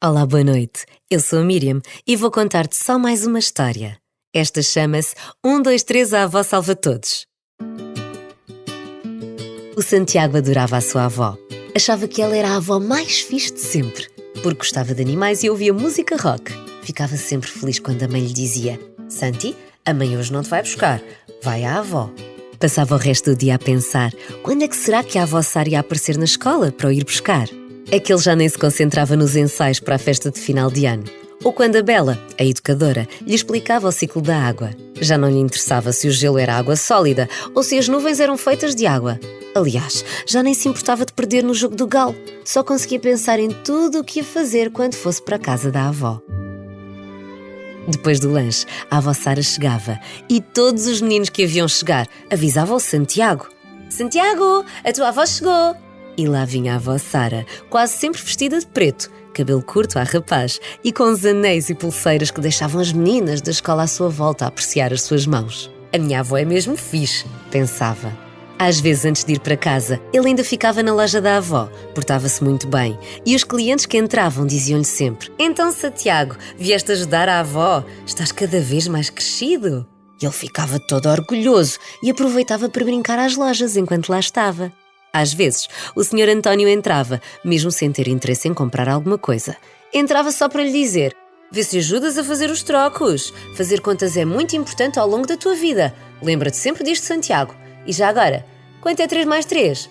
Olá, boa noite. Eu sou a Miriam e vou contar-te só mais uma história. Esta chama-se 1, 2, 3, a avó salva todos. O Santiago adorava a sua avó. Achava que ela era a avó mais fixe de sempre, porque gostava de animais e ouvia música rock. Ficava sempre feliz quando a mãe lhe dizia: Santi, a mãe hoje não te vai buscar, vai à avó. Passava o resto do dia a pensar: quando é que será que a avó Sara ia aparecer na escola para o ir buscar? É que ele já nem se concentrava nos ensaios para a festa de final de ano. Ou quando a Bela, a educadora, lhe explicava o ciclo da água. Já não lhe interessava se o gelo era água sólida ou se as nuvens eram feitas de água. Aliás, já nem se importava de perder no jogo do galo. Só conseguia pensar em tudo o que ia fazer quando fosse para a casa da avó. Depois do lanche, a avó Sara chegava e todos os meninos que haviam chegar avisavam o Santiago: Santiago, a tua avó chegou! E lá vinha a avó Sara, quase sempre vestida de preto, cabelo curto à rapaz e com os anéis e pulseiras que deixavam as meninas da escola à sua volta a apreciar as suas mãos. A minha avó é mesmo fixe, pensava. Às vezes, antes de ir para casa, ele ainda ficava na loja da avó, portava-se muito bem, e os clientes que entravam diziam-lhe sempre: Então, Santiago, vieste ajudar a avó? Estás cada vez mais crescido? E ele ficava todo orgulhoso e aproveitava para brincar às lojas enquanto lá estava. Às vezes, o Sr. António entrava, mesmo sem ter interesse em comprar alguma coisa. Entrava só para lhe dizer: Vê se ajudas a fazer os trocos. Fazer contas é muito importante ao longo da tua vida. Lembra-te sempre disto, Santiago. E já agora, quanto é 3 mais 3?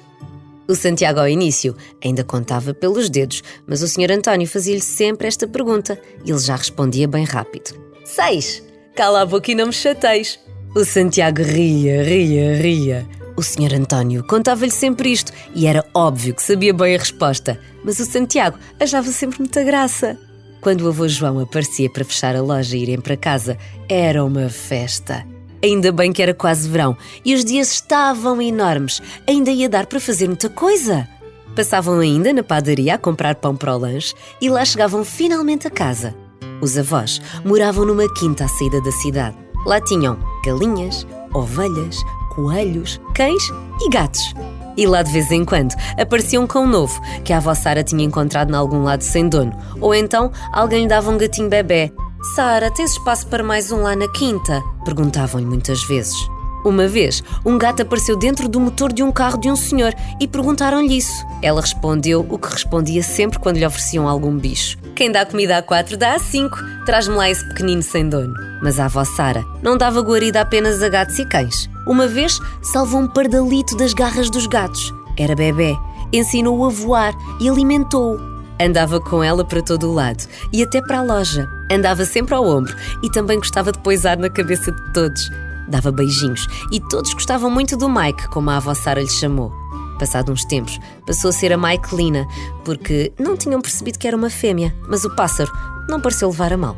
O Santiago, ao início, ainda contava pelos dedos, mas o Sr. António fazia-lhe sempre esta pergunta e ele já respondia bem rápido: 6. Cala a boca e não me chateis. O Santiago ria. O Sr. António contava-lhe sempre isto e era óbvio que sabia bem a resposta, mas o Santiago achava sempre muita graça. Quando o avô João aparecia para fechar a loja e irem para casa, era uma festa. Ainda bem que era quase verão e os dias estavam enormes, ainda ia dar para fazer muita coisa. Passavam ainda na padaria a comprar pão para o lanche e lá chegavam finalmente a casa. Os avós moravam numa quinta à saída da cidade. Lá tinham galinhas, ovelhas, coelhos, cães e gatos. E lá de vez em quando aparecia um cão novo que a avó Sara tinha encontrado em algum lado sem dono. Ou então alguém lhe dava um gatinho bebé. Sara, tens espaço para mais um lá na quinta? Perguntavam-lhe muitas vezes. Uma vez, um gato apareceu dentro do motor de um carro de um senhor e perguntaram-lhe isso. Ela respondeu o que respondia sempre quando lhe ofereciam algum bicho: Quem dá comida a 4 dá a 5. Traz-me lá esse pequenino sem dono. Mas a avó Sara não dava guarida apenas a gatos e cães. Uma vez, salvou um pardalito das garras dos gatos. Era bebé. Ensinou-o a voar e alimentou-o. Andava com ela para todo o lado e até para a loja. Andava sempre ao ombro e também gostava de poisar na cabeça de todos. Dava beijinhos e todos gostavam muito do Mike, como a avó Sara lhe chamou. Passado uns tempos, passou a ser a Michaelina, porque não tinham percebido que era uma fêmea, mas o pássaro não pareceu levar a mal.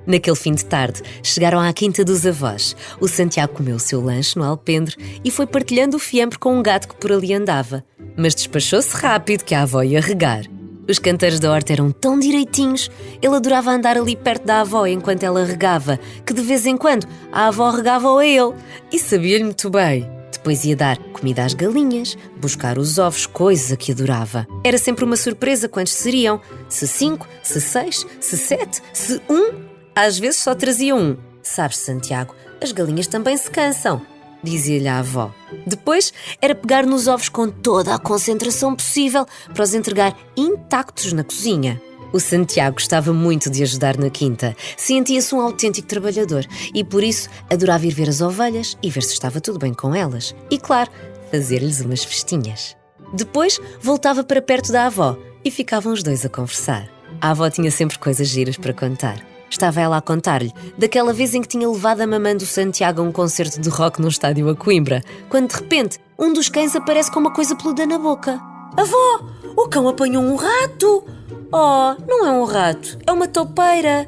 Naquele fim de tarde, chegaram à quinta dos avós. O Santiago comeu o seu lanche no alpendre e foi partilhando o fiambre com um gato que por ali andava. Mas despachou-se rápido que a avó ia regar. Os canteiros da horta eram tão direitinhos, ele adorava andar ali perto da avó enquanto ela regava, que de vez em quando a avó regava-o a ele. E sabia-lhe muito bem. Depois ia dar comida às galinhas, buscar os ovos, coisa que adorava. Era sempre uma surpresa quantos seriam. Se 5, se 6, se 7, se 1... Às vezes só trazia um. Sabes, Santiago, as galinhas também se cansam, dizia-lhe a avó. Depois era pegar nos ovos com toda a concentração possível para os entregar intactos na cozinha. O Santiago gostava muito de ajudar na quinta. Sentia-se um autêntico trabalhador e por isso adorava ir ver as ovelhas e ver se estava tudo bem com elas. E claro, fazer-lhes umas festinhas. Depois voltava para perto da avó e ficavam os dois a conversar. A avó tinha sempre coisas giras para contar. Estava ela a contar-lhe daquela vez em que tinha levado a mamã do Santiago a um concerto de rock num estádio a Coimbra, quando de repente um dos cães aparece com uma coisa peluda na boca. Avó, o cão apanhou um rato! Oh, não é um rato, é uma toupeira.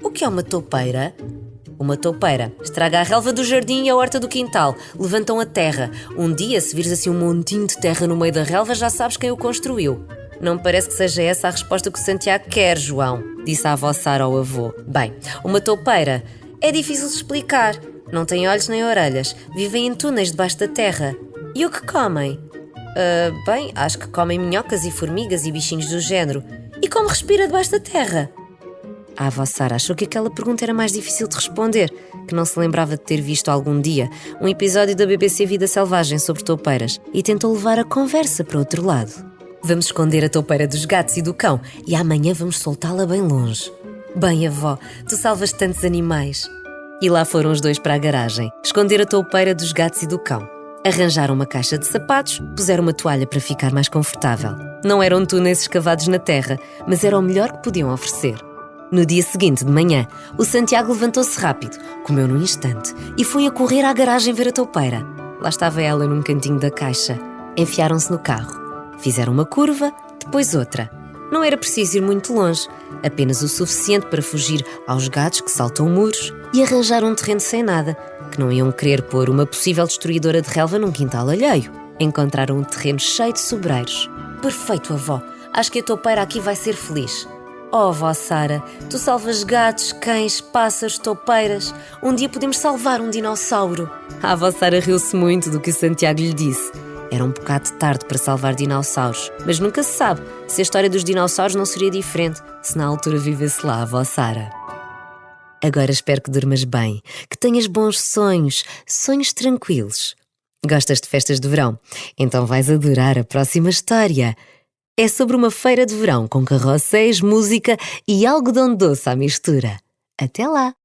O que é uma toupeira? Uma toupeira estraga a relva do jardim e a horta do quintal, levantam a terra. Um dia, se vires assim um montinho de terra no meio da relva, já sabes quem o construiu. Não me parece que seja essa a resposta que o Santiago quer, João, disse a avó Sara ao avô. Bem, uma toupeira é difícil de explicar. Não tem olhos nem orelhas, vivem em túneis debaixo da terra. E o que comem? Bem, acho que comem minhocas e formigas e bichinhos do género. E como respira debaixo da terra? A avó Sara achou que aquela pergunta era mais difícil de responder, que não se lembrava de ter visto algum dia um episódio da BBC Vida Selvagem sobre toupeiras e tentou levar a conversa para outro lado. Vamos esconder a toupeira dos gatos e do cão e amanhã vamos soltá-la bem longe. Bem, avó, tu salvas tantos animais. E lá foram os dois para a garagem, esconder a toupeira dos gatos e do cão. Arranjaram uma caixa de sapatos, puseram uma toalha para ficar mais confortável. Não eram túneis escavados na terra, mas era o melhor que podiam oferecer. No dia seguinte, de manhã, o Santiago levantou-se rápido, comeu num instante e foi a correr à garagem ver a toupeira. Lá estava ela num cantinho da caixa. Enfiaram-se no carro. Fizeram uma curva, depois outra. Não era preciso ir muito longe, apenas o suficiente para fugir aos gatos que saltam muros e arranjar um terreno sem nada, que não iam querer pôr uma possível destruidora de relva num quintal alheio. Encontraram um terreno cheio de sobreiros. Perfeito, avó. Acho que a toupeira aqui vai ser feliz. Oh, avó Sara, tu salvas gatos, cães, pássaros, toupeiras. Um dia podemos salvar um dinossauro. A avó Sara riu-se muito do que o Santiago lhe disse. Era um bocado tarde para salvar dinossauros, mas nunca se sabe se a história dos dinossauros não seria diferente se na altura vivesse lá a avó Sara. Agora espero que durmas bem, que tenhas bons sonhos, sonhos tranquilos. Gostas de festas de verão? Então vais adorar a próxima história. É sobre uma feira de verão com carrosséis, música e algodão doce à mistura. Até lá!